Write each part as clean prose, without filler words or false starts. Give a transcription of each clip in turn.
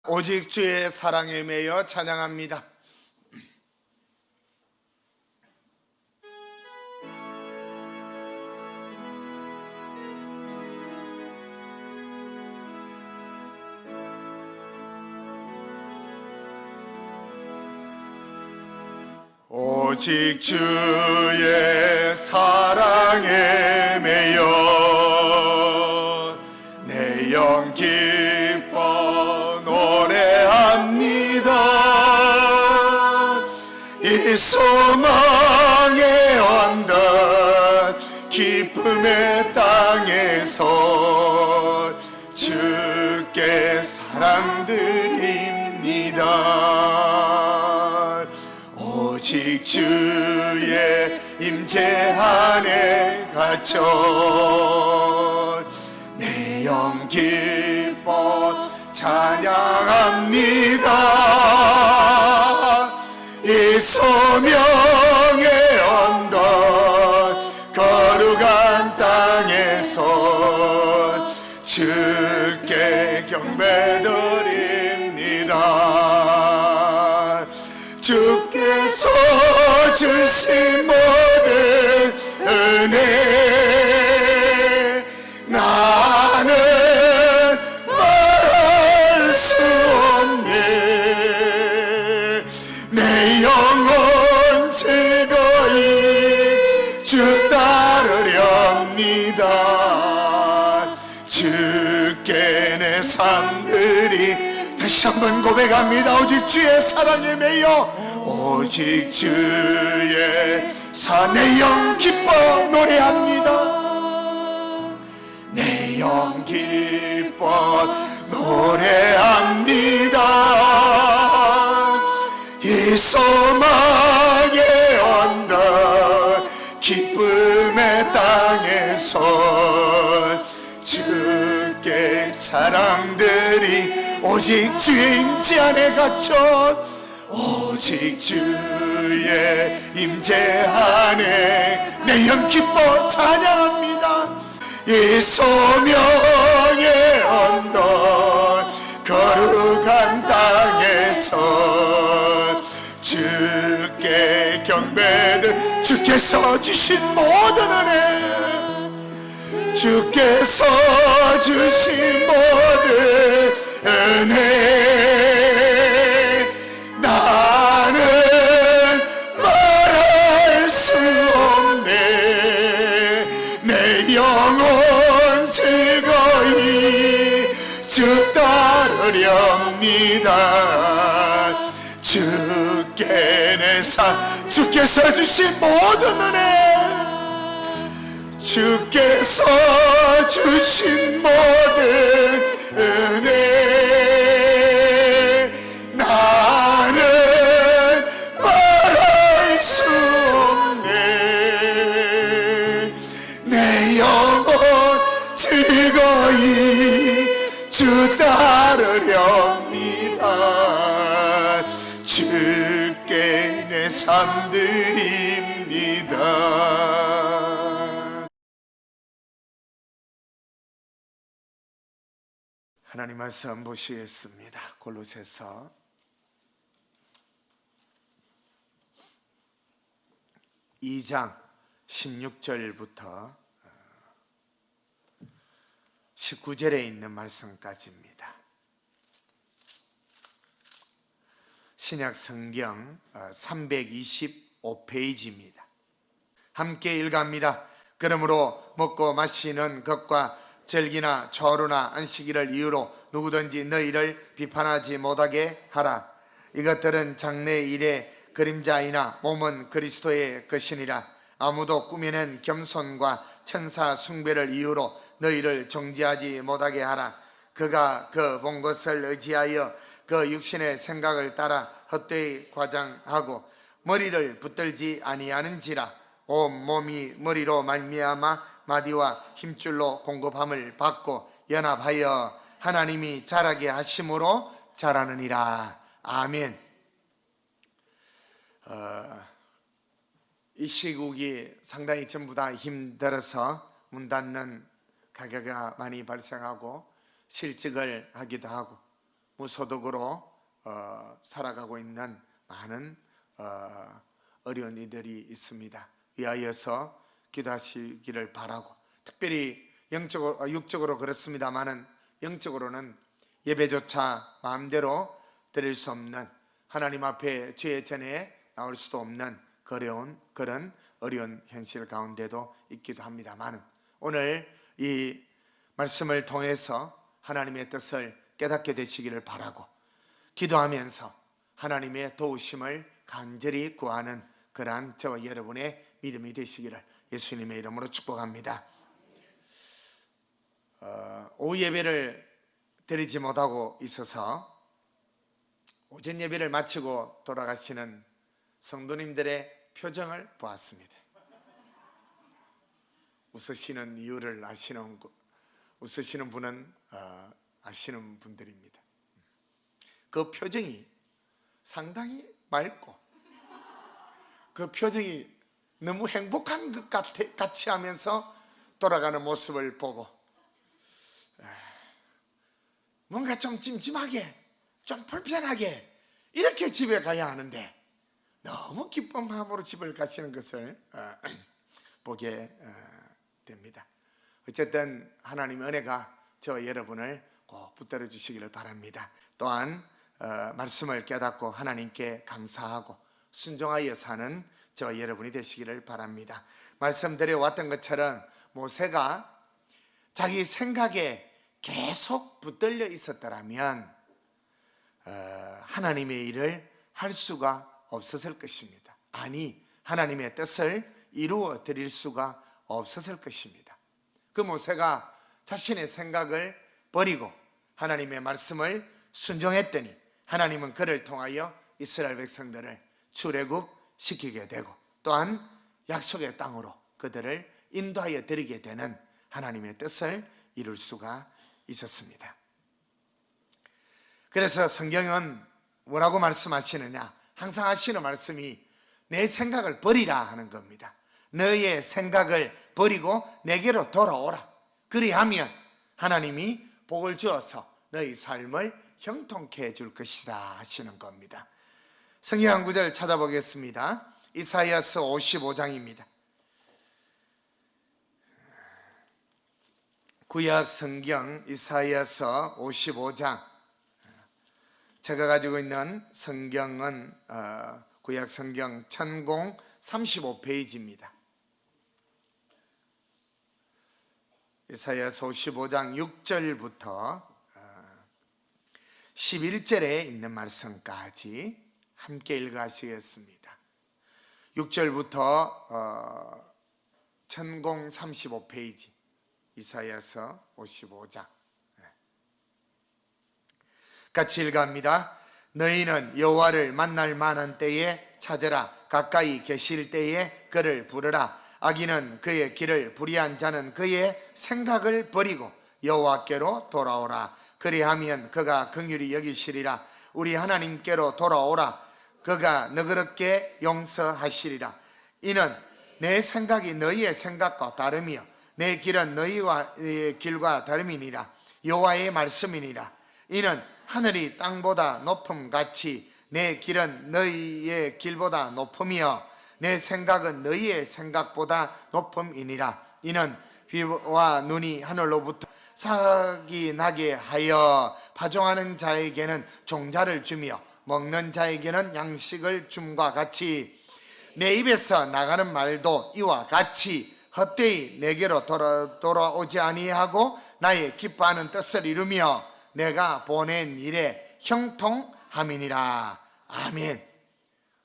오직 주의 사랑에 매여 찬양합니다. 오직 주의 사랑에 매여 내 영 기뻐 노래합니다. 이 소망의 언덕 기쁨의 땅에서 주께 사랑드립니다. 오직 주의 임재 안에 갇혀 내 영 기뻐 찬양합니다. 이 소명의 언덕 거룩한 땅에서 주께 경배드립니다. 주께서 주신 모든 은혜 나는 말할 수 없네. 내 영혼 즐거이 주 따르렵니다. 주께 내 삶들이 다시 한번 고백합니다. 오직 주의 사랑에 매여 오직 주의 내 영 기뻐 노래합니다. 내 영 기뻐 노래합니다. 이 소망의 언덕 기쁨의 땅에서 주께 사랑들이 오직 주의 임재 안에 갇혀 오직 주의 임재 안에 내 영 기뻐 찬양합니다. 이 소명의 언덕 거룩한 땅에서 주께 경배드 주께서 주신 모든 은혜 주께서 주신 모든 은혜 나는 말할 수 없네. 내 영혼 즐거이 주 따르렵니다. 주께 내 삶 주께서 주신 모든 은혜 주께서 주신 모든 은혜 나는 말할 수 없네. 내 영혼 즐거이 주 따르렵니다. 주께 내 삶 드립니다. 하나님 말씀 보시겠습니다. 골로새서 2장 16절부터 19절에 있는 말씀까지입니다. 신약 성경 325페이지입니다. 함께 읽어갑니다. 그러므로 먹고 마시는 것과 절기나 절호나 안식일을 이유로 누구든지 너희를 비판하지 못하게 하라. 이것들은 장래의 일의 그림자이나 몸은 그리스도의 것이니라. 아무도 꾸며낸 겸손과 천사 숭배를 이유로 너희를 정죄하지 못하게 하라. 그가 그 본 것을 의지하여 그 육신의 생각을 따라 헛되이 과장하고 머리를 붙들지 아니하는지라. 온 몸이 머리로 말미암아 마디와 힘줄로 공급함을 받고 연합하여 하나님이 자라게 하심으로 자라느니라. 아멘. 이 시국이 상당히 전부 다 힘들어서 문 닫는 가게가 많이 발생하고 실직을 하기도 하고 무소득으로 살아가고 있는 많은 어려운 이들이 있습니다. 위하여서 기도하시기를 바라고, 특별히 육적으로 그렇습니다만은 영적으로는 예배조차 마음대로 드릴 수 없는, 하나님 앞에 죄의 전에 나올 수도 없는 그런 어려운 현실 가운데도 있기도 합니다만은, 오늘 이 말씀을 통해서 하나님의 뜻을 깨닫게 되시기를 바라고, 기도하면서 하나님의 도우심을 간절히 구하는 그러한 저와 여러분의 믿음이 되시기를 예수님의 이름으로 축복합니다. 오후 예배를 드리지 못하고 있어서 오전 예배를 마치고 돌아가시는 성도님들의 표정을 보았습니다. 웃으시는 이유를 웃으시는 분은 아시는 분들입니다. 그 표정이 상당히 맑고, 그 표정이 너무 행복한 것 같이 하면서 돌아가는 모습을 보고, 뭔가 좀 찜찜하게, 좀 불편하게 이렇게 집에 가야 하는데 너무 기쁜 마음으로 집을 가시는 것을 보게 됩니다. 어쨌든 하나님의 은혜가 저와 여러분을 꼭 붙들어 주시기를 바랍니다. 또한 말씀을 깨닫고 하나님께 감사하고 순종하여 사는 저와 여러분이 되시기를 바랍니다. 말씀드려 왔던 것처럼 모세가 자기 생각에 계속 붙들려 있었더라면 하나님의 일을 할 수가 없었을 것입니다. 아니, 하나님의 뜻을 이루어 드릴 수가 없었을 것입니다. 그 모세가 자신의 생각을 버리고 하나님의 말씀을 순종했더니 하나님은 그를 통하여 이스라엘 백성들을 출애굽시키게 되고, 또한 약속의 땅으로 그들을 인도하여 드리게 되는 하나님의 뜻을 이룰 수가 있었습니다. 그래서 성경은 뭐라고 말씀하시느냐? 항상 하시는 말씀이 내 생각을 버리라 하는 겁니다. 너의 생각을 버리고 내게로 돌아오라. 그리하면 하나님이 복을 주어서 너희 삶을 형통케 해줄 것이다 하시는 겁니다. 성경 한 구절 찾아보겠습니다. 이사야서 55장입니다. 구약 성경 이사야서 55장. 제가 가지고 있는 성경은 구약 성경 1035페이지입니다. 이사야서 55장 6절부터 11절에 있는 말씀까지 함께 읽으시겠습니다. 6절부터 1035페이지 이사야서 55장 같이 읽어갑니다. 너희는 여호와를 만날 만한 때에 찾으라. 가까이 계실 때에 그를 부르라. 악인은 그의 길을, 불의한 자는 그의 생각을 버리고 여호와께로 돌아오라. 그리하면 그가 긍휼히 여기시리라. 우리 하나님께로 돌아오라. 그가 너그럽게 용서하시리라. 이는 내 생각이 너희의 생각과 다르며 내 길은 너희의 길과 다름이니라. 여호와의 말씀이니라. 이는 하늘이 땅보다 높음같이 내 길은 너희의 길보다 높으며 내 생각은 너희의 생각보다 높음이니라. 이는 비와 눈이 하늘로부터 사악이 나게 하여 파종하는 자에게는 종자를 주며 먹는 자에게는 양식을 줌과 같이 내 입에서 나가는 말도 이와 같이 헛되이 내게로 돌아오지 아니하고 나의 기뻐하는 뜻을 이루며 내가 보낸 일에 형통함이니라. 아멘.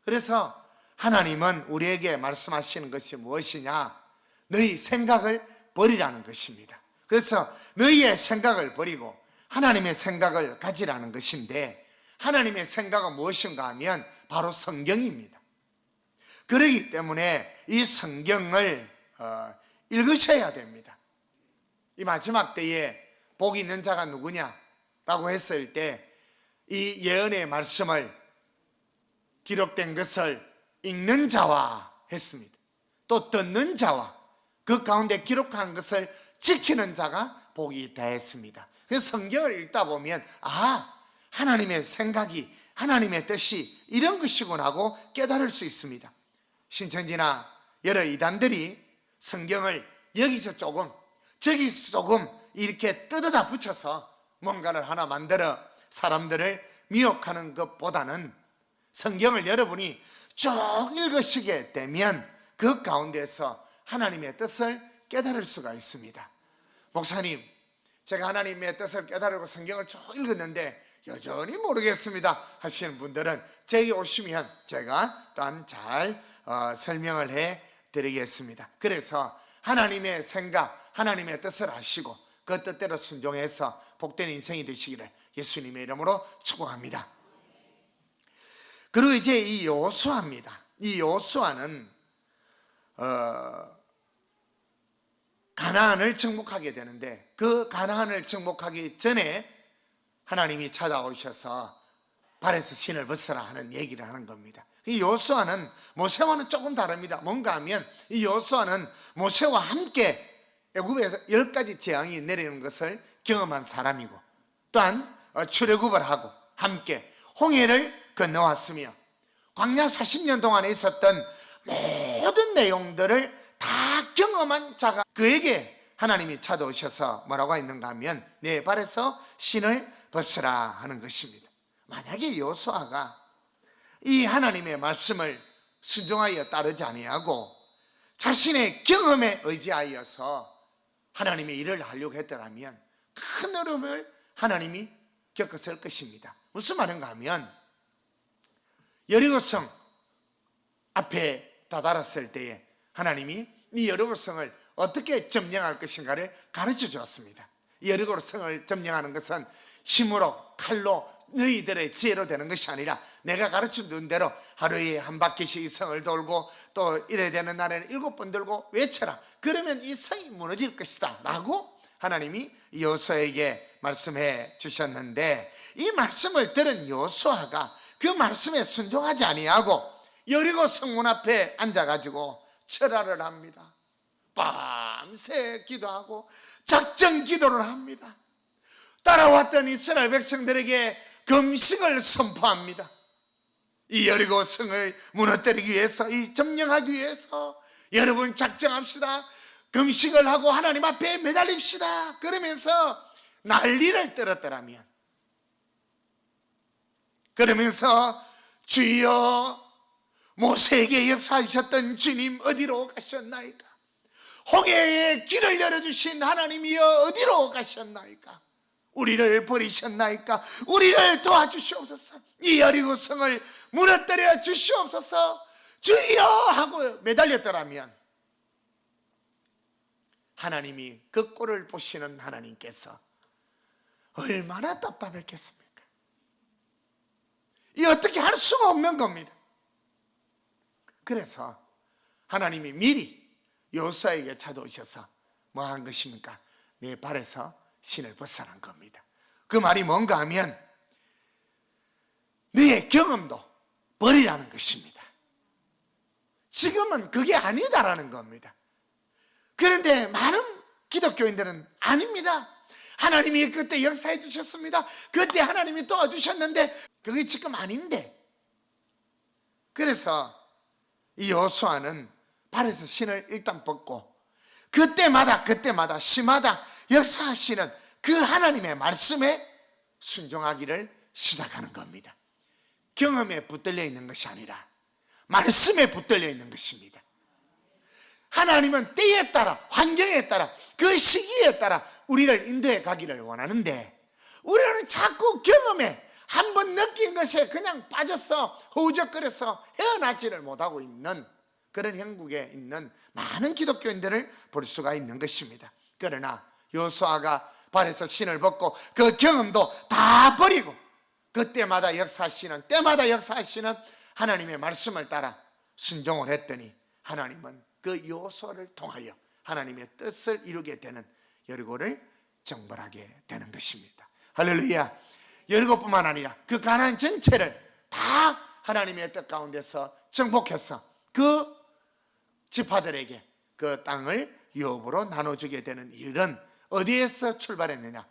그래서 하나님은 우리에게 말씀하시는 것이 무엇이냐? 너희 생각을 버리라는 것입니다. 그래서 너희의 생각을 버리고 하나님의 생각을 가지라는 것인데, 하나님의 생각은 무엇인가 하면 바로 성경입니다. 그렇기 때문에 이 성경을 읽으셔야 됩니다. 이 마지막 때에 복이 있는 자가 누구냐? 라고 했을 때 이 예언의 말씀을 기록된 것을 읽는 자와 했습니다. 또 듣는 자와 그 가운데 기록한 것을 지키는 자가 복이 있다 했습니다. 그래서 성경을 읽다 보면 하나님의 생각이, 하나님의 뜻이 이런 것이구나 하고 깨달을 수 있습니다. 신천지나 여러 이단들이 성경을 여기서 조금 저기서 조금 이렇게 뜯어다 붙여서 뭔가를 하나 만들어 사람들을 미혹하는 것보다는 성경을 여러분이 쭉 읽으시게 되면 그 가운데서 하나님의 뜻을 깨달을 수가 있습니다. 목사님, 제가 하나님의 뜻을 깨달으고 성경을 쭉 읽었는데 여전히 모르겠습니다 하시는 분들은 제게 오시면 제가 또한 잘 설명을 해 드리겠습니다. 그래서 하나님의 생각, 하나님의 뜻을 아시고 그 뜻대로 순종해서 복된 인생이 되시기를 예수님의 이름으로 축복합니다. 그리고 이제 이 여호수아입니다. 이 여호수아는 가나안을 정복하게 되는데 그 가나안을 정복하기 전에 하나님이 찾아오셔서 발에서 신을 벗어라 하는 얘기를 하는 겁니다. 이 여호수아는 모세와는 조금 다릅니다. 뭔가 하면 이 여호수아는 모세와 함께 애굽에서 10가지 재앙이 내리는 것을 경험한 사람이고 또한 출애굽을 하고 함께 홍해를 건너왔으며 광야 40년 동안에 있었던 모든 내용들을 다 경험한 자가 그에게 하나님이 찾아오셔서 뭐라고 했는가 하면 내 발에서 신을 벗으라 하는 것입니다. 만약에 여호수아가 이 하나님의 말씀을 순종하여 따르지 아니하고 자신의 경험에 의지하여서 하나님의 일을 하려고 했더라면 큰 어려움을 하나님이 겪었을 것입니다. 무슨 말인가 하면 여리고성 앞에 다다랐을 때에 하나님이 이 여리고성을 어떻게 점령할 것인가를 가르쳐 주었습니다. 여리고성을 점령하는 것은 힘으로 칼로 너희들의 지혜로 되는 것이 아니라 내가 가르쳐 준 대로 하루에 한 바퀴씩 이 성을 돌고 또 이래 되는 날에는 7번 돌고 외쳐라. 그러면 이 성이 무너질 것이다 라고 하나님이 여호수아에게 말씀해 주셨는데 이 말씀을 들은 여호수아가 그 말씀에 순종하지 아니하고 여리고 성문 앞에 앉아가지고 철야를 합니다. 밤새 기도하고 작정 기도를 합니다. 따라왔던 이스라엘 백성들에게 금식을 선포합니다. 이 여리고 성을 무너뜨리기 위해서, 이 점령하기 위해서 여러분 작정합시다. 금식을 하고 하나님 앞에 매달립시다. 그러면서 난리를 떨었더라면, 그러면서 주여 모세에게 역사하셨던 주님 어디로 가셨나이까? 홍해의 길을 열어주신 하나님이여 어디로 가셨나이까? 우리를 버리셨나이까? 우리를 도와주시옵소서. 이 여리고 성을 무너뜨려 주시옵소서. 주여 하고 매달렸더라면 하나님이 그 꼴을 보시는 하나님께서 얼마나 답답했겠습니까? 이 어떻게 할 수가 없는 겁니다. 그래서 하나님이 미리 여호수아에게 찾아오셔서 뭐 한 것입니까? 내 발에서 신을 벗어난 겁니다. 그 말이 뭔가 하면 너의 경험도 버리라는 것입니다. 지금은 그게 아니다라는 겁니다. 그런데 많은 기독교인들은 아닙니다. 하나님이 그때 역사해 주셨습니다. 그때 하나님이 도와주셨는데 그게 지금 아닌데. 그래서 이 여호수아는 발에서 신을 일단 벗고 그때마다 시마다 역사하시는 그 하나님의 말씀에 순종하기를 시작하는 겁니다. 경험에 붙들려 있는 것이 아니라 말씀에 붙들려 있는 것입니다. 하나님은 때에 따라, 환경에 따라, 그 시기에 따라 우리를 인도해 가기를 원하는데 우리는 자꾸 경험에 한번 느낀 것에 그냥 빠져서 허우적거려서 헤어나지를 못하고 있는 그런 형국에 있는 많은 기독교인들을 볼 수가 있는 것입니다. 그러나 여호수아가 발에서 신을 벗고 그 경험도 다 버리고 그때마다 역사하시는, 때마다 역사하시는 하나님의 말씀을 따라 순종을 했더니 하나님은 그 여호수아를 통하여 하나님의 뜻을 이루게 되는 여리고를 정벌하게 되는 것입니다. 할렐루야. 여리고뿐만 아니라 그 가나안 전체를 다 하나님의 뜻 가운데서 정복해서 그 지파들에게 그 땅을 유업으로 나눠주게 되는 일은 어디에서 출발했느냐?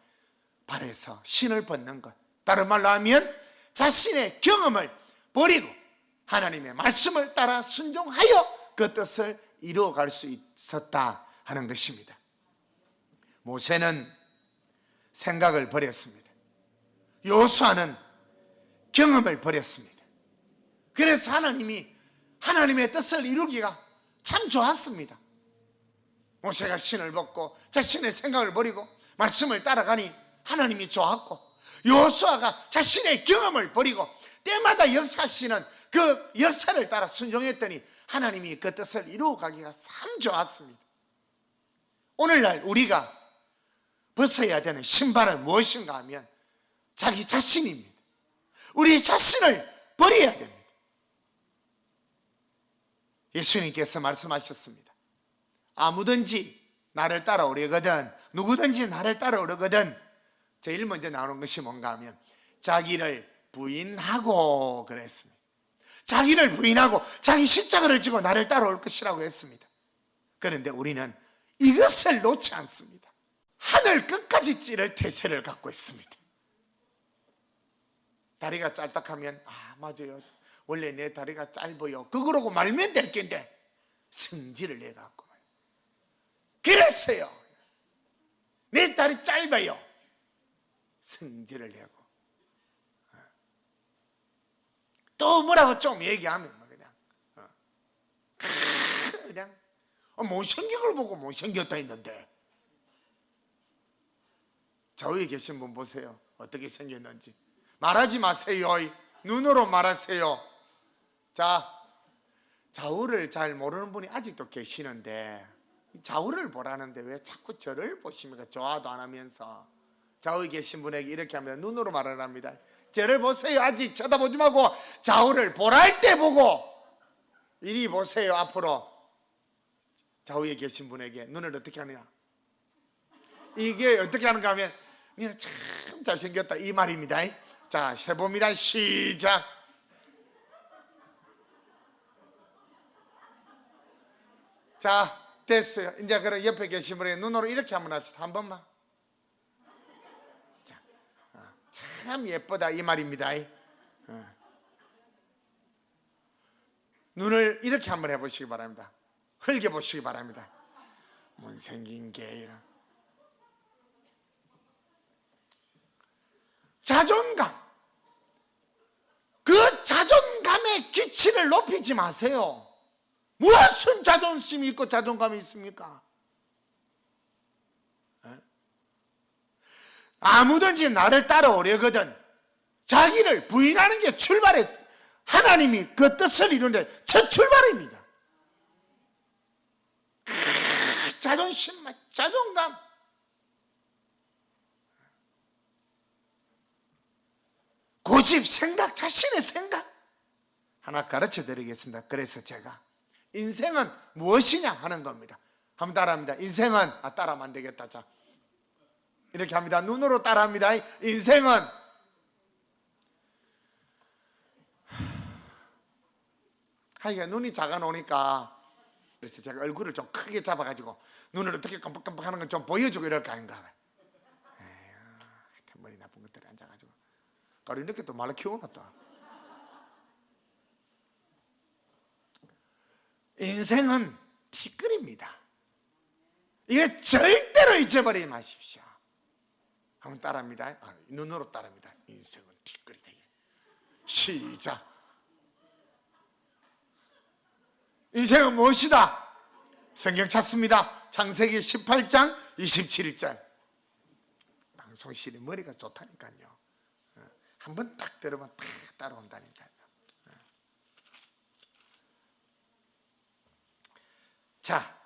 발에서 신을 벗는 것, 다른 말로 하면 자신의 경험을 버리고 하나님의 말씀을 따라 순종하여 그 뜻을 이루어갈 수 있었다 하는 것입니다. 모세는 생각을 버렸습니다. 여호수아는 경험을 버렸습니다. 그래서 하나님이 하나님의 뜻을 이루기가 참 좋았습니다. 모세가 신을 벗고 자신의 생각을 버리고 말씀을 따라가니 하나님이 좋았고, 여호수아가 자신의 경험을 버리고 때마다 역사하시는 그 역사를 따라 순종했더니 하나님이 그 뜻을 이루어가기가 참 좋았습니다. 오늘날 우리가 벗어야 되는 신발은 무엇인가 하면 자기 자신입니다. 우리 자신을 버려야 됩니다. 예수님께서 말씀하셨습니다. 아무든지 나를 따라오려거든, 누구든지 나를 따라오려거든, 제일 먼저 나오는 것이 뭔가 하면 자기를 부인하고 그랬습니다. 자기를 부인하고 자기 십자가를 지고 나를 따라올 것이라고 했습니다. 그런데 우리는 이것을 놓지 않습니다. 하늘 끝까지 찌를 태세를 갖고 있습니다. 다리가 짧다하면 맞아요, 원래 내 다리가 짧아요, 그거라고 말면 될 텐데 성질을 내갖고 그랬어요. 내 다리 짧아요, 성질을 내고 또 뭐라고 좀 얘기하면 그냥 못생긴 걸 보고 못생겼다 했는데, 좌우에 계신 분 보세요. 어떻게 생겼는지 말하지 마세요. 눈으로 말하세요. 자, 좌우를 잘 모르는 분이 아직도 계시는데 좌우를 보라는데 왜 자꾸 저를 보십니까? 좋아도 안 하면서. 좌우에 계신 분에게 이렇게 하면 눈으로 말을 합니다. 저를 보세요. 아직 쳐다보지 말고 좌우를 보랄 때 보고 이리 보세요. 앞으로. 좌우에 계신 분에게 눈을 어떻게 하느냐, 이게 어떻게 하는가 하면 니는 참 잘생겼다 이 말입니다. 자, 해봅니다. 시작. 자, 됐어요. 이제 그럼 옆에 계신 분에게 눈으로 이렇게 한번 합시다. 한 번만. 자, 참 예쁘다 이 말입니다. 눈을 이렇게 한번 해보시기 바랍니다. 흘겨보시기 바랍니다. 못생긴 게. 자존감, 그 자존감의 기치를 높이지 마세요. 무엇은 자존심이 있고 자존감이 있습니까? 아무든지 나를 따라오려거든 자기를 부인하는 게 출발해. 하나님이 그 뜻을 이루는데 첫 출발입니다. 자존심, 자존감. 고집, 생각, 자신의 생각 하나 가르쳐 드리겠습니다. 그래서 제가 인생은 무엇이냐 하는 겁니다. 한번 따라합니다. 인생은, 따라하면 안 되겠다. 자, 이렇게 합니다. 눈으로 따라합니다. 인생은 하여간 눈이 작아 놓으니까 그래서 제가 얼굴을 좀 크게 잡아가지고 눈을 어떻게 깜빡깜빡 하는 건 좀 보여주고 이럴까 아닌가 봐요. 머리 나쁜 것들이 앉아가지고 가루 이렇게 또 말로 키워놨다. 인생은 티끌입니다. 이게 절대로 잊어버리지 마십시오. 한번 따라합니다. 눈으로 따라합니다. 인생은 티끌이다. 시작. 인생은 무엇이다? 성경 찾습니다. 창세기 18장 27절. 방송실이 머리가 좋다니까요. 한번 딱 들으면 딱 따라온다니까요. 자,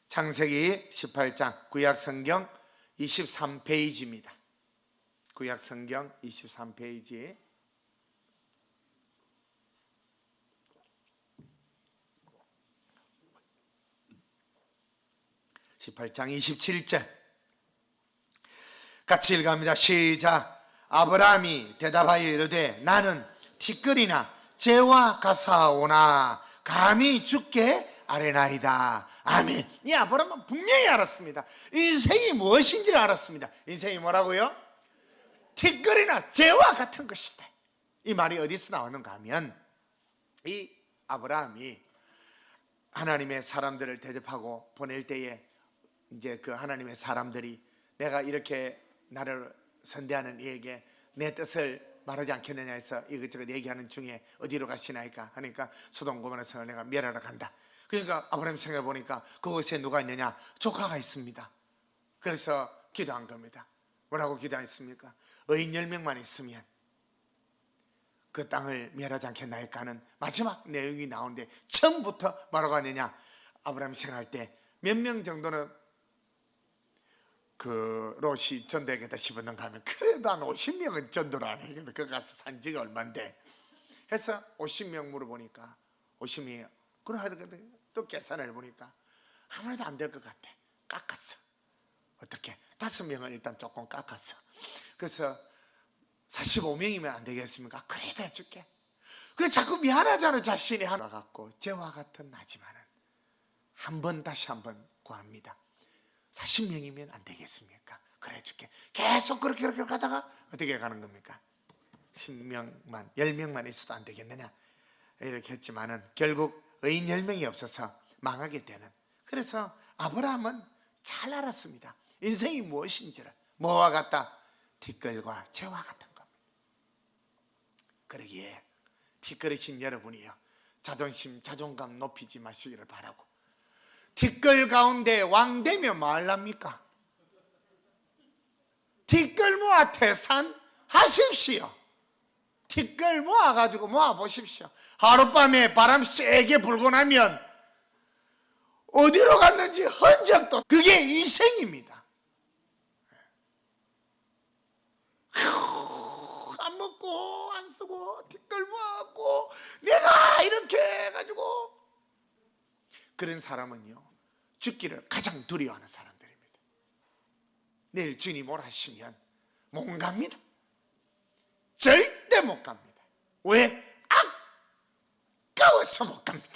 창세기 18장 구약성경 23페이지입니다. 구약성경 23페이지. (18장 27절) 같이 읽어갑니다. 시작. 아브라함이 대답하여 이르되 나는 티끌이나 재와 가사오나 감히 주께 아뢰나이다. 아멘. 이 아브라함은 분명히 알았습니다. 인생이 무엇인지를 알았습니다. 인생이 뭐라고요? 티끌이나 재와 같은 것이다. 이 말이 어디서 나오는가 하면 이 아브라함이 하나님의 사람들을 대접하고 보낼 때에 이제 그 하나님의 사람들이 내가 이렇게 나를 선대하는 이에게 내 뜻을 말하지 않겠느냐 해서 이것저것 얘기하는 중에 어디로 가시나이까 하니까 소돔 고모라성을 내가 멸하러 간다. 그러니까 아브라함 생각해 보니까 그곳에 누가 있느냐? 조카가 있습니다. 그래서 기도한 겁니다. 뭐라고 기도했습니까? 의인 10명만 있으면 그 땅을 멸하지 않겠나이까 하는 마지막 내용이 나오는데 처음부터 뭐라고 하느냐? 아브라함이 생각할 때 몇 명 정도는 그 롯이 전도하겠다 싶었는가 하면 그래도 한 50명은 전도를 안 해. 그 가서 산 지가 얼만데 해서 50명 물어보니까 50명이 그래 또 계산을 해보니까 아무래도 안 될 것 같아. 깎았어. 어떻게? 5명은 일단 조금 깎았어. 그래서 45명이면 안 되겠습니까? 그래도 해줄게. 그게 자꾸 미안하잖아. 자신이 하나 갖고 재와 같은 나지만은 다시 한 번 구합니다. 40명이면 안 되겠습니까? 그래 해줄게. 계속 그렇게 가다가 어떻게 가는 겁니까? 10명만 10명만 있어도 안 되겠느냐 이렇게 했지만은 결국 의인 10명이 없어서 망하게 되는. 그래서 아브라함은 잘 알았습니다. 인생이 무엇인지를. 뭐와 같다? 티끌과 재와 같은 겁니다. 그러기에 티끌이신 여러분이요, 자존감 높이지 마시기를 바라고, 티끌 가운데 왕 되면 뭐 하랍니까? 티끌 모아 태산 하십시오. 티끌 모아가지고 모아보십시오. 하룻밤에 바람 세게 불고 나면 어디로 갔는지 흔적도, 그게 인생입니다. 안 먹고 안 쓰고 티끌 모아갖고 내가 이렇게 해가지고, 그런 사람은요 죽기를 가장 두려워하는 사람들입니다. 내일 주님 오라 하시면 못 갑니다. 절대 못 갑니다. 왜? 아까워서 못 갑니다.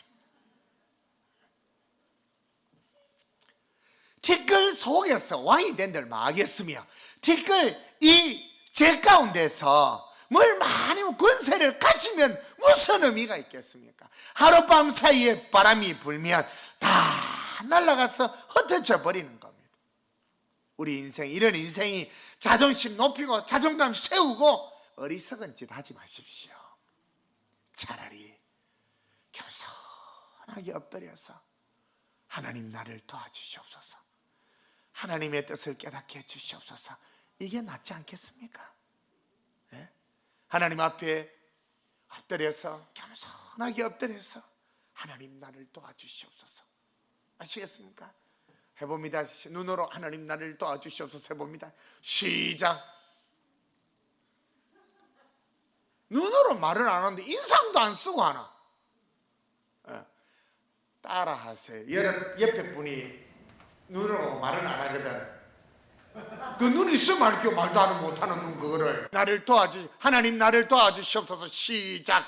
티끌 속에서 왕이 된들 마겠으며, 티끌 이 제 가운데서 뭘 많이 권세를 가지면 무슨 의미가 있겠습니까? 하룻밤 사이에 바람이 불면 다 날아가서 흩어져 버리는 겁니다. 우리 인생, 이런 인생이 자존심 높이고 자존감 세우고 어리석은 짓 하지 마십시오. 차라리 겸손하게 엎드려서 하나님 나를 도와주시옵소서, 하나님의 뜻을 깨닫게 해주시옵소서, 이게 낫지 않겠습니까? 네? 하나님 앞에 엎드려서, 겸손하게 엎드려서 하나님 나를 도와주시옵소서. 아시겠습니까? 해봅니다. 눈으로 하나님 나를 도와주시옵소서 해봅니다. 시작. 눈으로 말을 안 하는데 인상도 안 쓰고 하나. 따라 하세요. 옆에 분이 눈으로 말을 안 하거든. 그 눈이 있으면 이렇게 말도 안 못하는 눈, 그거를 하나님 나를 도와주시옵소서. 시작.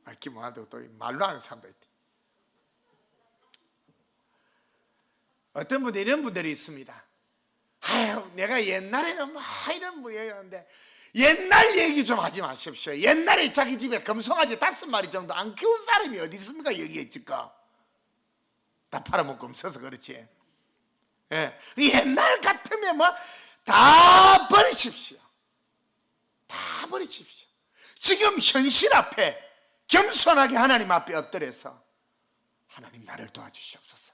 말기 뭐하도 또 말로 하는 사람도 있대. 어떤 분들, 이런 분들이 있습니다. 아유, 내가 옛날에는 이런 분이었는데, 옛날 얘기 좀 하지 마십시오. 옛날에 자기 집에 금송아지 5마리 정도 안 키운 사람이 어디 있습니까? 여기에 지금 다 팔아먹고 없어서 그렇지. 예. 옛날 같으면 다 버리십시오. 다 버리십시오. 지금 현실 앞에 겸손하게 하나님 앞에 엎드려서 하나님 나를 도와주시옵소서,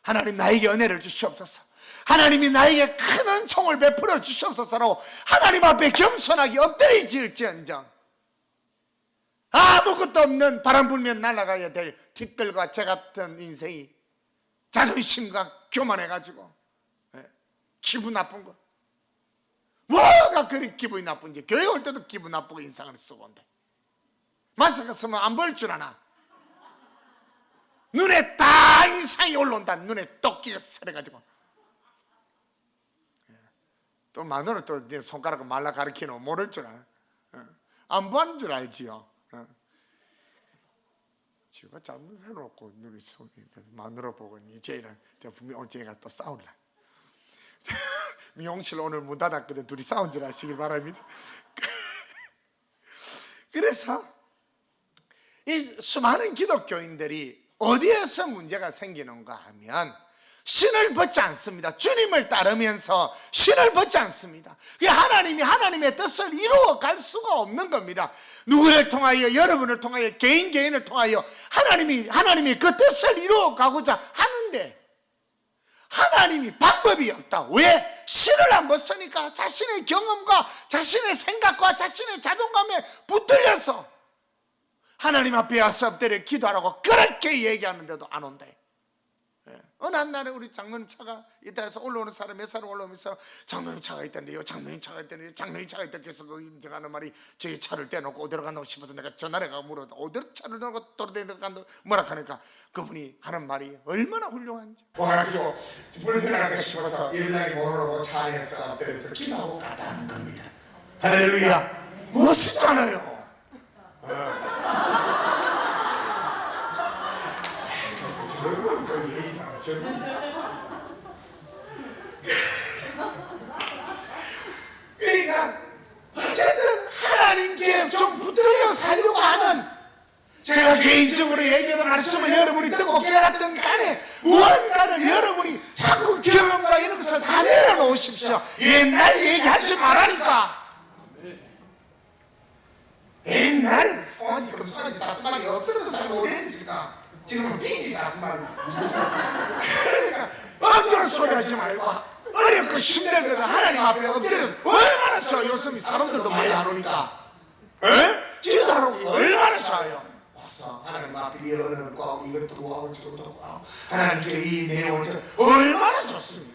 하나님 나에게 은혜를 주시옵소서, 하나님이 나에게 큰 은총을 베풀어 주시옵소서라고 하나님 앞에 겸손하게 엎드려질지언정, 아무것도 없는 바람 불면 날아가야 될 티끌과 재 같은 인생이 자존심과 교만해가지고 기분 나쁜 거, 뭐가 그리 기분이 나쁜지. 교회 올 때도 기분 나쁘고 인상을 쓰고 온대. 마스크 쓰면 안 보일 줄 아나? 눈에 다 인상이 올라온다. 눈에 떡기가 서려가지고. 또 마누라 또 손가락을 말라 가리키는 모를 줄 아나? 안 보는 줄 알지요. 지가 잘못해놓고 눈이 마누라 보고 이제는 분명 오늘 제가 또 싸울라. 미용실 오늘 문 닫았거든. 둘이 싸운 줄 아시길 바랍니다. 그래서 이 수많은 기독교인들이 어디에서 문제가 생기는가 하면 신을 벗지 않습니다. 주님을 따르면서 신을 벗지 않습니다. 하나님이 하나님의 뜻을 이루어 갈 수가 없는 겁니다. 누구를 통하여, 여러분을 통하여, 개인을 통하여 하나님이 그 뜻을 이루어 가고자 하는데 하나님이 방법이 없다. 왜? 신을 안 벗으니까 자신의 경험과 자신의 생각과 자신의 자존감에 붙들려서 하나님 앞에 와서 엎드려 기도하라고 그렇게 얘기하는데도 안 온대. 어느 한 날에 우리 장로님 차가 이따에서 올라오는 사람 몇 사람 올라오면서 장로님 차가 있던데요, 장로님 차가 있던데요, 장로님 차가 있다 해서 제가 하는 말이 저기 차를 떼놓고 어디로 간다고 싶어서 내가 전화를 가고 물어도 어디로 차를 떼놓고 돌아다니는 간다고 뭐라 하니까 그분이 하는 말이 얼마나 훌륭한지 와가지고 불편할까 싶어서 일장이 모르고 차 안에서 엎드려서 기도하고 갔다는 겁니다. 할렐루야. 멋있잖아요. 젊은 거 얘기나 젊은 그러니까 어쨌든 하나님께 좀 붙들려 살려고 하는, 제가 개인적으로 얘기하는 말씀을 여러분이 듣고 깨달았던 간에 무언가를 여러분이 자꾸 경험과 이런 것을 다 내려놓으십시오. 옛날 얘기하지 말라니까. 옛날에 소마지 다스마리 없었던 사람이 어디인지가 지금은 삐지 다스마리. 그러니까 엉뚱한 소리 하지 말고 어렵고 힘들거든 하나님 앞에 엎드려서 얼마나 좋아요. 요즘 사람들도 많이 안 오니까 기도하라고 얼마나 좋아요. 와서 하나님 앞에 예언을 구하고 이것도 구하고 저것도 구하고 하나님께 이 내용을 얼마나 좋습니까?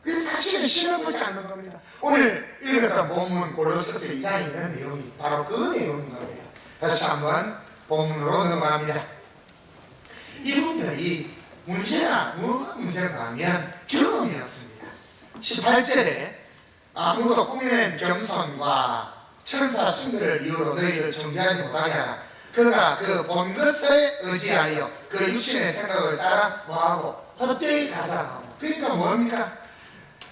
그래서 자신의 신을 벗지 않는 겁니다. 오늘 읽었던 본문 고린도서 2장에 있는 내용이 바로 그 내용인 겁니다. 다시 한번 본문으로 넘어갑니다. 이분들이 뭐가 문제가 하면 경험이었습니다. 18절에 아무도 꾸며낸 겸손과 천사 숭배를 이유로 너희를 정죄하지 못하게 하라. 그가 그 본 것에 의지하여 그 육신의 생각을 따라 뭐하고 헛되이 가장하고. 그러니까 뭡니까?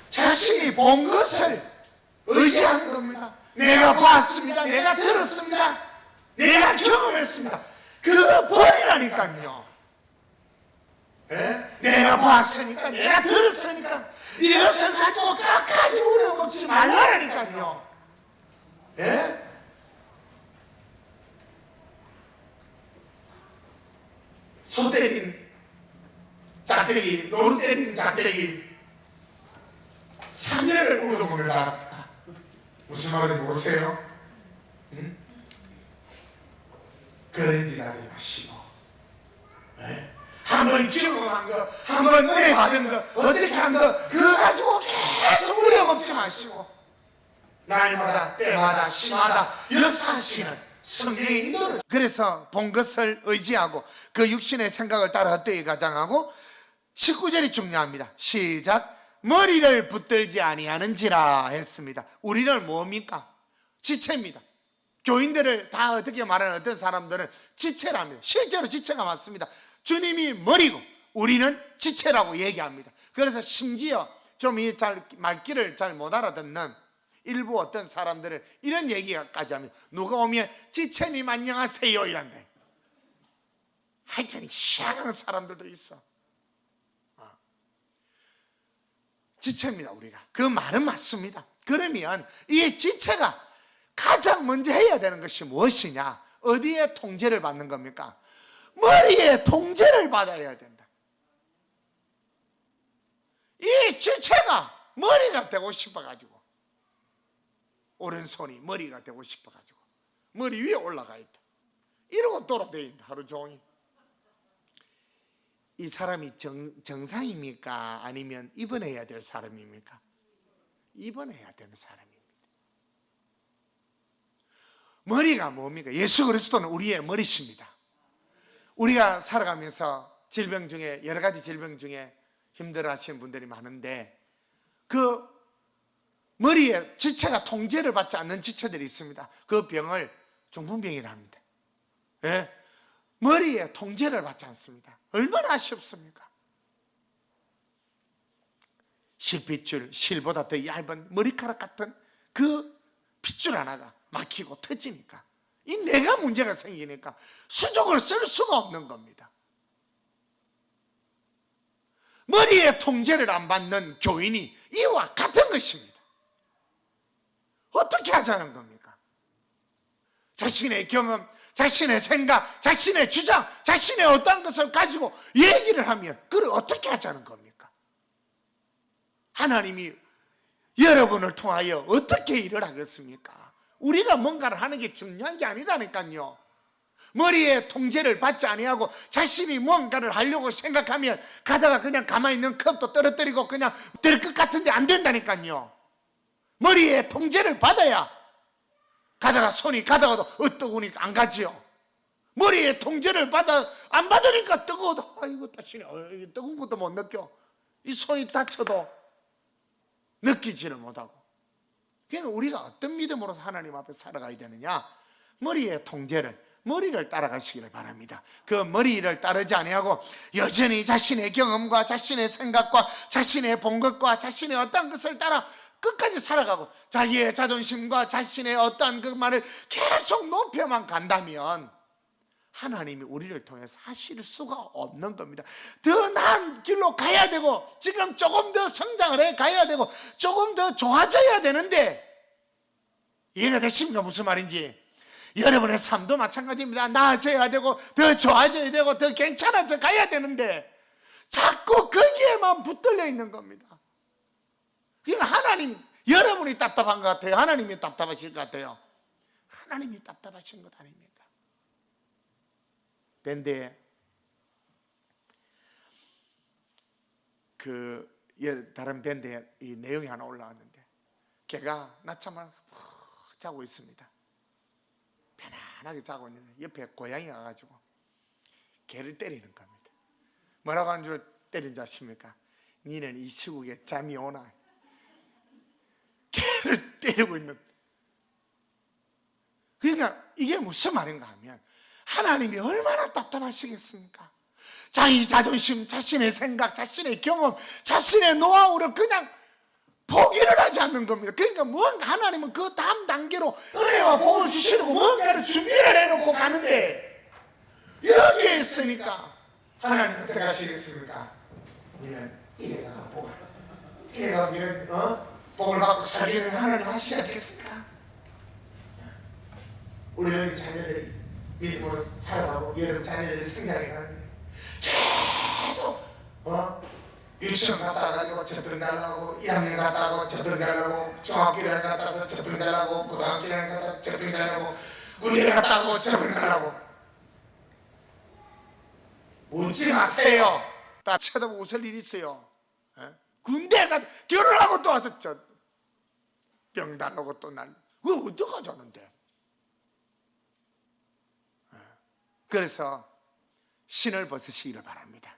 자신이 본 것을 의지하는 겁니다. 내가 봤습니다. 내가 들었습니다. 내가 경험했습니다. 그거 버리라니까요. 내가 봤으니까, 내가 들었으니까 이것을 가지고 끝까지 우려먹지 말라라니까요. 소 때린 짝대기, 노루 때린 짝대기 3년을 우려먹는 나라입니다. 무슨 말인지 모르세요? 그런 짓 하지 마시고 한번 경험한 거, 한번 은혜 받은 거, 어떻게 한 거 그거 가지고 계속 우려먹지 마시고 날마다 때마다 시마다 역사하시는 성령의 인도를. 그래서 본 것을 의지하고 그 육신의 생각을 따라 헛되이 가장하고 19절이 중요합니다. 시작. 머리를 붙들지 아니하는지라 했습니다. 우리는 뭡니까? 지체입니다. 교인들을 다 어떻게 말하는 어떤 사람들은 지체랍니다. 실제로 지체가 맞습니다. 주님이 머리고 우리는 지체라고 얘기합니다. 그래서 심지어 좀 이 말귀를 잘 못 알아듣는 일부 어떤 사람들은 이런 얘기까지 하면 누가 오면 지체님 안녕하세요 이란대. 하여튼 희한한 사람들도 있어. 지체입니다. 우리가 그 말은 맞습니다. 그러면 이 지체가 가장 먼저 해야 되는 것이 무엇이냐? 어디에 통제를 받는 겁니까? 머리에 통제를 받아야 된다. 이 지체가 머리가 되고 싶어가지고, 오른손이 머리가 되고 싶어가지고 머리 위에 올라가 있다. 이러고 돌아다닌다 하루 종일. 이 사람이 정상입니까? 아니면 입원해야 될 사람입니까? 입원해야 되는 사람입니다. 머리가 뭡니까? 예수 그리스도는 우리의 머리십니다. 우리가 살아가면서 질병 중에, 여러 가지 질병 중에 힘들어하시는 분들이 많은데 그 머리에 지체가 통제를 받지 않는 지체들이 있습니다. 그 병을 중풍병이라 합니다. 머리에 통제를 받지 않습니다. 얼마나 아쉽습니까? 실핏줄, 실보다 더 얇은 머리카락 같은 그 핏줄 하나가 막히고 터지니까 이 뇌가 문제가 생기니까 수족을 쓸 수가 없는 겁니다. 머리에 통제를 안 받는 교인이 이와 같은 것입니다. 어떻게 하자는 겁니까? 자신의 경험, 자신의 생각, 자신의 주장, 자신의 어떤 것을 가지고 얘기를 하면 그걸 어떻게 하자는 겁니까? 하나님이 여러분을 통하여 어떻게 일을 하겠습니까? 우리가 뭔가를 하는 게 중요한 게 아니라니까요. 머리에 통제를 받지 아니하고 자신이 뭔가를 하려고 생각하면 가다가 그냥 가만히 있는 컵도 떨어뜨리고 그냥 될 것 같은데 안 된다니까요. 머리에 통제를 받아야 가다가 손이 가다가도 뜨거우니까 안 가지요. 머리에 통제를 받아 안 받으니까 뜨거워도 아이고 다시네 뜨거운 것도 못 느껴. 이 손이 다쳐도 느끼지를 못하고. 그러니까 우리가 어떤 믿음으로 하나님 앞에 살아가야 되느냐? 머리의 통제를, 머리를 따라가시기를 바랍니다. 그 머리를 따르지 아니하고 여전히 자신의 경험과 자신의 생각과 자신의 본 것과 자신의 어떤 것을 따라 끝까지 살아가고 자기의 자존심과 자신의 어떠한 그 말을 계속 높여만 간다면 하나님이 우리를 통해서 하실 수가 없는 겁니다. 더 나은 길로 가야 되고 지금 조금 더 성장을 해 가야 되고 조금 더 좋아져야 되는데, 이해가 되십니까? 무슨 말인지. 여러분의 삶도 마찬가지입니다. 나아져야 되고 더 좋아져야 되고 더 괜찮아져 가야 되는데 자꾸 거기에만 붙들려 있는 겁니다. 그러니까 하나님, 여러분이 답답한 것 같아요? 하나님이 답답하실 것 같아요? 하나님이 답답하신 것 아닙니까? 밴드에 다른 밴드에 이 내용이 하나 올라왔는데 걔가 낮잠을 자고 있습니다. 편안하게 자고 있는데 옆에 고양이가 와가지고 걔를 때리는 겁니다. 뭐라고 한 줄 때린 줄 아십니까? 니는 이 시국에 잠이 오나? 걔를 때리고 있는. 그러니까 이게 무슨 말인가 하면 하나님이 얼마나 답답하시겠습니까? 자기 자존심, 자신의 생각, 자신의 경험, 자신의 노하우를 그냥 포기를 하지 않는 겁니다. 그러니까 뭔가 하나님은 그 다음 단계로 은혜와 복을 주시려고 뭔가를 준비를 해놓고 가는데 여기에 있으니까 하나님 어떻게 하시겠습니까? 우리는 이래가 복을, 이래가 복을 받고 살리는 하나님 하시지 않겠습니까? 우리 여기 자녀들이 믿음으로 살아가고 여러분 자녀들이 성장해 가는데 계속 유치원 갔다 가지고 접근 달라고, 1학년 갔다 가고 접근 달라고, 중학교 1학년 갔다 가서 접근 달라고, 고등학교 1학년 갔다 접근 달라고, 군대 갔다 가고 접근 달라고. 웃지 마세요. 다 쳐다보고 웃을 일 있어요. 군대 가 결혼하고 또 와서 병 달라고 또 난 왜 어떡하자는데. 그래서 신을 벗으시기를 바랍니다.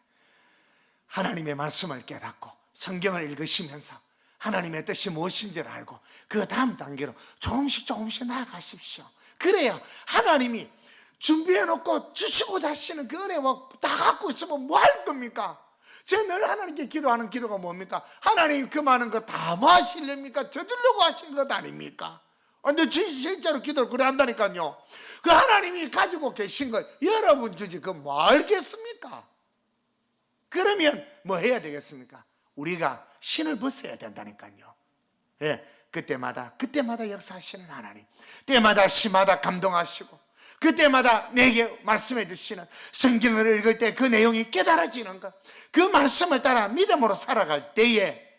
하나님의 말씀을 깨닫고 성경을 읽으시면서 하나님의 뜻이 무엇인지를 알고 그 다음 단계로 조금씩 나아가십시오. 그래야 하나님이 준비해놓고 주시고 다시는 그 은혜와 다 갖고 있으면 뭐 할 겁니까? 제가 늘 하나님께 기도하는 기도가 뭡니까? 하나님 그 많은 거 다 뭐 하시렵니까? 저주려고 하신 것 아닙니까? 근데 실제로 기도를 그래 한다니까요. 그 하나님이 가지고 계신 걸 여러분 주지 그 뭐 알겠습니까? 그러면 뭐 해야 되겠습니까? 우리가 신을 벗어야 된다니까요. 예, 그때마다 역사하시는 하나님, 때마다 시마다 감동하시고 그때마다 내게 말씀해 주시는 성경을 읽을 때 그 내용이 깨달아지는 것, 그 말씀을 따라 믿음으로 살아갈 때에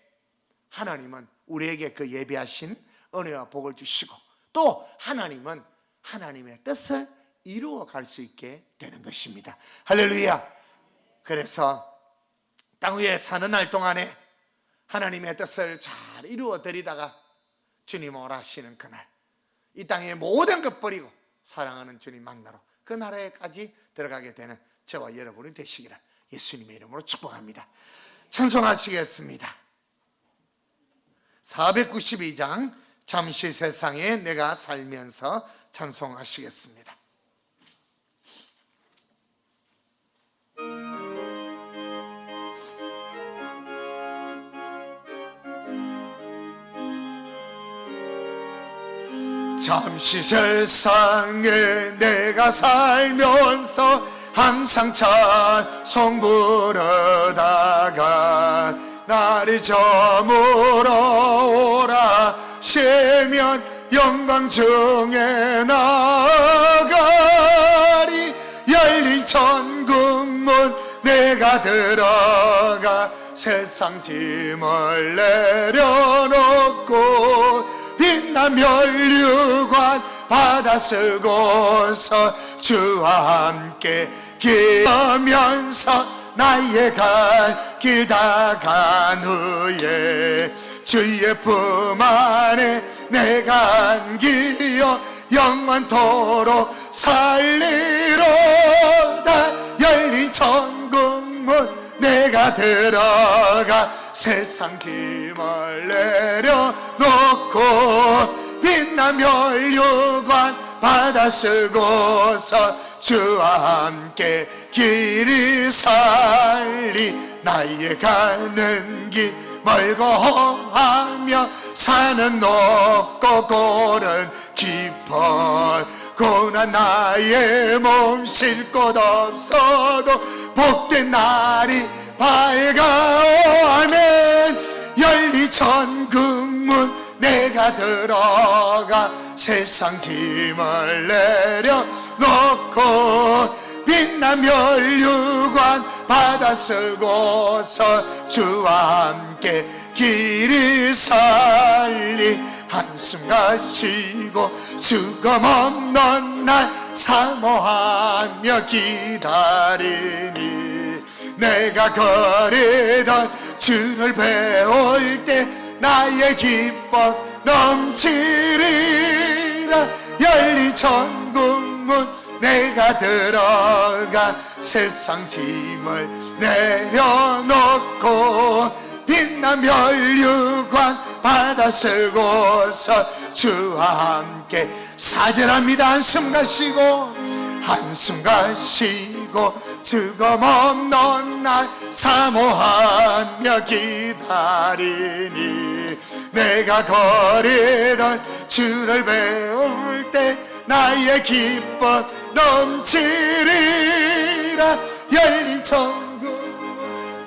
하나님은 우리에게 그 예비하신 은혜와 복을 주시고 또 하나님은 하나님의 뜻을 이루어 갈 수 있게 되는 것입니다. 할렐루야. 그래서 땅 위에 사는 날 동안에 하나님의 뜻을 잘 이루어 드리다가 주님 오라 하시는 그날, 이 땅의 모든 것 버리고 사랑하는 주님 만나러 그 나라에까지 들어가게 되는 저와 여러분이 되시기를 예수님의 이름으로 축복합니다. 찬송하시겠습니다. 492장 잠시 세상에 내가 살면서 찬송하시겠습니다. 잠시 세상에 내가 살면서 항상 찬송 부르다가 날이 저물어 오라 시면 영광 중에 나가리. 열린 천국문 내가 들어가 세상 짐을 내려놓고 빛난 멸류관 받아 쓰고서 주와 함께 기면서 나의 갈 길 다 간 후에 주의 품 안에 내가 안기어 영원토록 살리로다. 열린 천국문 내가 들어가 세상 짐을 내려놓고 빛난 멸류관 받아 쓰고서 주와 함께 길이 살리. 나의 가는 길 멀고 험하며 산은 높고 골은 깊어 고난 나의 몸 쉴 곳 없어도 복된 날이 밝아오. 아멘. 열린 천국문 내가 들어가 세상 짐을 내려놓고 빛난 멸류관 받아 쓰고서 주와 함께 길이 살리. 한숨 가시고 죽음 없는 날 사모하며 기다리니 내가 거리던 주를 배울 때 나의 기쁨 넘치리라. 열린 천국문 내가 들어가 세상 짐을 내려놓고 빛난 멸류관 받아 쓰고서 주와 함께 사절합니다. 한숨 가시고 죽음 없는 날 사모하며 기다리니 내가 거리던 주를 배울 때 나의 기쁨 넘치리라. 열린 천국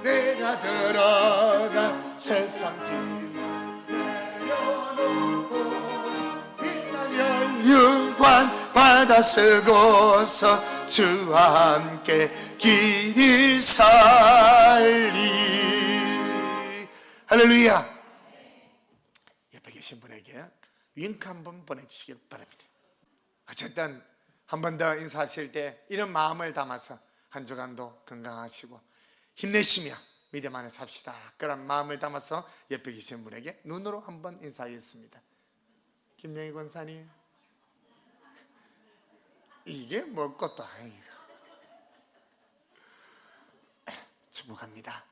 내가 들어가 세상 짐을 내려놓고 빛난 멸류관 받아 쓰고서 주와 함께 길이 살리. 할렐루야. 옆에 계신 분에게 윙크 한번 보내주시길 바랍니다. 어쨌든 한 번 더 인사하실 때 이런 마음을 담아서 한 주간도 건강하시고 힘내시며 믿음 안에 삽시다, 그런 마음을 담아서 옆에 계신 분에게 눈으로 한번 인사하겠습니다. 김영희 권사님, 이게 뭐 것도 아니고 축복합니다.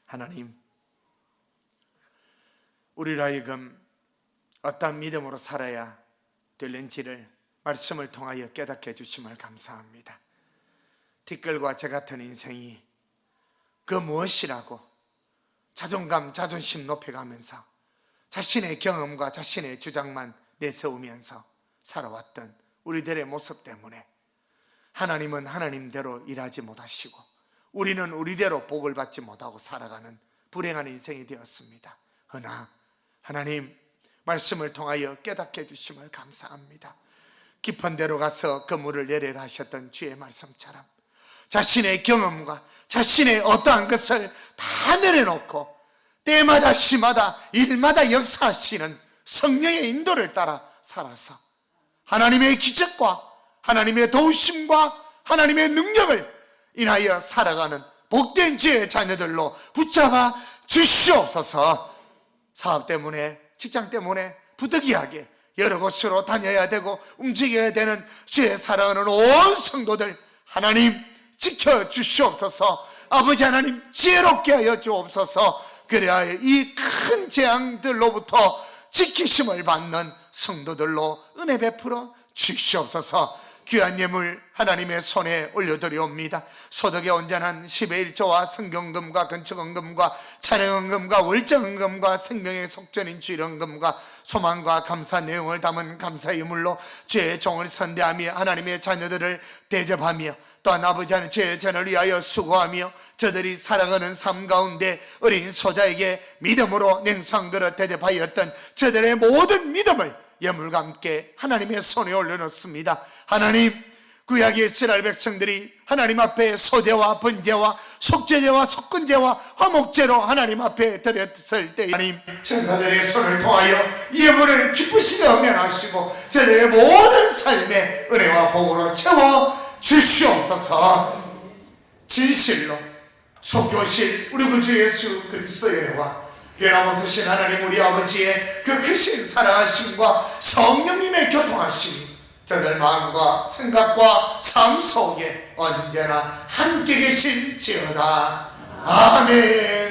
하나님, 우리로 하여금 어떤 믿음으로 살아야 될는지를 말씀을 통하여 깨닫게 해주심을 감사합니다. 티끌과 저 같은 인생이 그 무엇이라고 자존감, 자존심 높여가면서 자신의 경험과 자신의 주장만 내세우면서 살아왔던 우리들의 모습 때문에 하나님은 하나님대로 일하지 못하시고 우리는 우리대로 복을 받지 못하고 살아가는 불행한 인생이 되었습니다. 그러나 하나님, 말씀을 통하여 깨닫게 해주심을 감사합니다. 깊은 데로 가서 그물을 내리라 하셨던 주의 말씀처럼 자신의 경험과 자신의 어떠한 것을 다 내려놓고 때마다 시마다 일마다 역사하시는 성령의 인도를 따라 살아서 하나님의 기적과 하나님의 도우심과 하나님의 능력을 인하여 살아가는 복된 주의 자녀들로 붙잡아 주시옵소서. 사업 때문에, 직장 때문에 부득이하게 여러 곳으로 다녀야 되고 움직여야 되는 주의 사랑하는 온 성도들, 하나님 지켜주시옵소서. 아버지 하나님, 지혜롭게 하여 주옵소서. 그래야 이 큰 재앙들로부터 지키심을 받는 성도들로 은혜 베풀어 주시옵소서. 귀한 예물 하나님의 손에 올려드리옵니다. 소득에 온전한 10의 1조와 성경금과 건축헌금과 차량헌금과 월정헌금과 생명의 속전인 주일헌금과 소망과 감사 내용을 담은 감사의 유물로 죄의 종을 선대하며 하나님의 자녀들을 대접하며 또한 아버지 하나님 죄의 전을 위하여 수고하며 저들이 살아가는 삶 가운데 어린 소자에게 믿음으로 냉수한 그릇 대접하였던 저들의 모든 믿음을 예물과 함께 하나님의 손에 올려놓습니다. 하나님, 구약의 이스라엘 백성들이 하나님 앞에 소제와 번제와 속죄제와 속건제와 화목제로 하나님 앞에 드렸을 때 하나님 천사들의 손을 통하여 예물을 기쁘시게 응명하시고 저들의 모든 삶의 은혜와 복으로 채워 주시옵소서. 진실로 속교신 우리 구주 예수 그리스도의 은혜와 변함없으신 하나님 우리 아버지의 그 크신 사랑하심과 성령님의 교통하심이 저들 마음과 생각과 삶 속에 언제나 함께 계신지어다. 아멘.